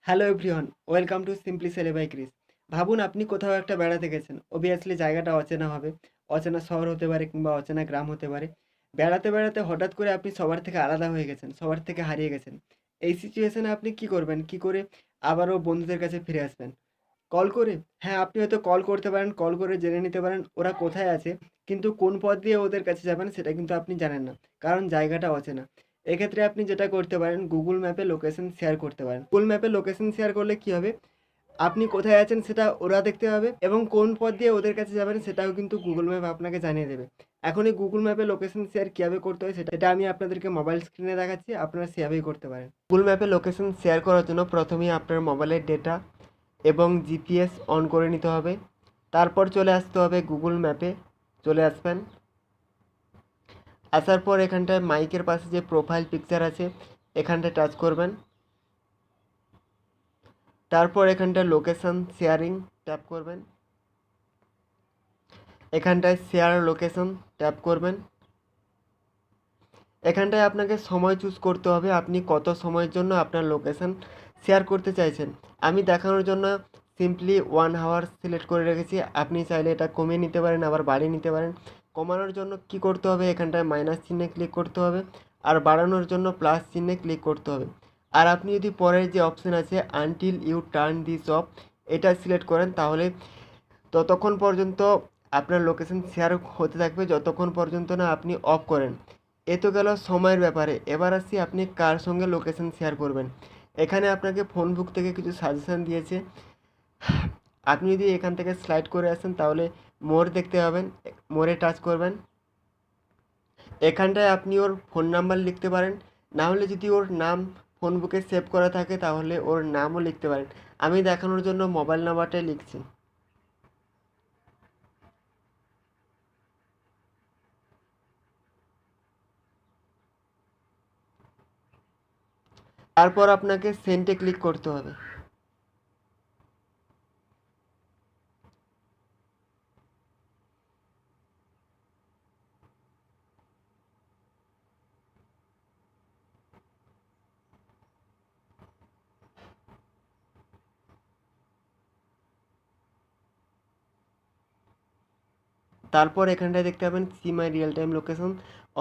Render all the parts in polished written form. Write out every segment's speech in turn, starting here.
Hello everyone, welcome to simply সেলে by Chris. ভাবুন আপনি কোথাও একটা বেড়াতে গেছেন। অবভিয়াসলি জায়গাটা অচেনা হবে। অচেনা শহর হতে পারে কিংবা অচেনা গ্রাম হতে পারে। বেড়াতে বেড়াতে হঠাৎ করে আপনি সবার থেকে আলাদা হয়ে গেছেন, সবার থেকে হারিয়ে গেছেন। এই সিচুয়েশনে আপনি কি করবেন? কি করে আবারও বন্ধুদের কাছে ফিরে আসবেন? কল করে? হ্যাঁ, আপনি হয়তো কল করতে পারেন, কল করে জেনে নিতে পারেন ওরা কোথায় আছে। কিন্তু কোন পথ দিয়ে ওদের কাছে যাবেন সেটা কিন্তু আপনি জানেন না। কারণ জায়গাটা অচেনা। এক্ষেত্রে আপনি যেটা করতে পারেন, গুগল ম্যাপে লোকেশন শেয়ার করতে পারেন। গুগল ম্যাপে লোকেশন শেয়ার করলে কি হবে? আপনি কোথায় আছেন সেটা ওরা দেখতে পাবে এবং কোন পথ দিয়ে ওদের কাছে যাবেন সেটাও কিন্তু গুগল ম্যাপ আপনাকে জানিয়ে দেবে। এখন এই গুগল ম্যাপে লোকেশন শেয়ার কীভাবে করতে হয় সেটা আমি আপনাদেরকে মোবাইল স্ক্রিনে দেখাচ্ছি, আপনারা সেভাবেই করতে পারেন। গুগল ম্যাপে লোকেশন শেয়ার করার জন্য প্রথমেই আপনার মোবাইলের ডেটা এবং জিপিএস অন করে নিতে হবে। তারপর চলে আসতে হবে গুগল ম্যাপে, চলে আসবেন। আসার পর এখানটায় মাইকের পাশে যে প্রোফাইল পিকচার আছে এখানটায় টাচ করবেন। তারপর এখানটায় লোকেশন শেয়ারিং ট্যাপ করবেন। এখানটায় শেয়ার লোকেশন ট্যাপ করবেন। এখানটায় আপনাকে সময় চুজ করতে হবে, আপনি কত সময়ের জন্য আপনার লোকেশন শেয়ার করতে চাইছেন। আমি দেখানোর জন্য সিম্পলি 1 আওয়ার সিলেক্ট করে রেখেছি। আপনি চাইলে এটা কমিয়ে নিতে পারেন, আবার বাড়িয়ে নিতে পারেন। কমানোর জন্য কি করতে হবে? এখানটায় মাইনাস চিহ্নে ক্লিক করতে হবে, আর বাড়ানোর জন্য প্লাস চিহ্নে ক্লিক করতে হবে। আর আপনি যদি পরের যে অপশান আছে until you turn this off, এটা সিলেক্ট করেন তাহলে ততক্ষণ পর্যন্ত আপনার লোকেশন শেয়ার হতে থাকবে যতক্ষণ পর্যন্ত না আপনি অফ করেন। এ তো গেল সময়ের ব্যাপারে। এবার আসছি আপনি কার সঙ্গে লোকেশন শেয়ার করবেন। এখানে আপনাকে ফোন বুক থেকে কিছু সাজেশান দিয়েছে। আপনি যদি এখান থেকে স্লাইড করে আসেন তাহলে মোর দেখতে পাবেন, মোরে টাচ করবেন। এখানটায় আপনি ওর ফোন নাম্বার লিখতে পারেন, না হলে যদি ওর নাম ফোন বুকে সেভ করা থাকে তাহলে ওর নামও লিখতে পারেন। আমি দেখানোর জন্য মোবাইল নাম্বারটাই লিখছি। তারপর আপনাকে সেন্টে ক্লিক করতে হবে। তারপর এখানটায় দেখতে পাবেন see my real time location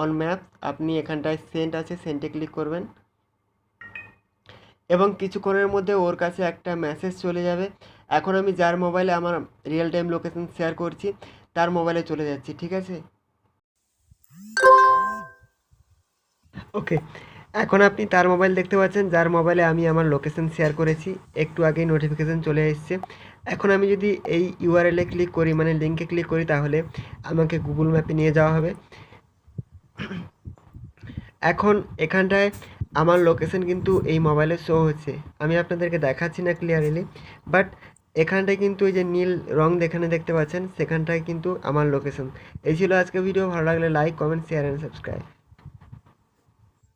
on map. আপনি এখানটায় সেন্ট আছে, সেন্টে ক্লিক করবেন এবং কিছুক্ষণের মধ্যে ওর কাছে একটা মেসেজ চলে যাবে। এখন আমি যার মোবাইলে আমার রিয়েল টাইম লোকেশন শেয়ার করছি তার মোবাইলে চলে যাচ্ছি, ঠিক আছে? ওকে, এখন আপনি তার মোবাইল দেখতে পাচ্ছেন যার মোবাইলে আমি আমার লোকেশন শেয়ার করেছি। একটু আগেই নোটিফিকেশান চলে এসেছে। এখন আমি যদি এই ইউআরএলে ক্লিক করি, মানে লিঙ্কে ক্লিক করি, তাহলে আমাকে গুগল ম্যাপে নিয়ে যাওয়া হবে। এখন এখানটায় আমার লোকেশন কিন্তু এই মোবাইলে শো হচ্ছে। আমি আপনাদেরকে দেখাচ্ছি না ক্লিয়ারলি, বাট এখানটায় কিন্তু এই যে নীল রং যেখানে দেখতে পাচ্ছেন সেখানটায় কিন্তু আমার লোকেশন। এই ছিল আজকে ভিডিও। ভালো লাগলে like, comment, share and subscribe.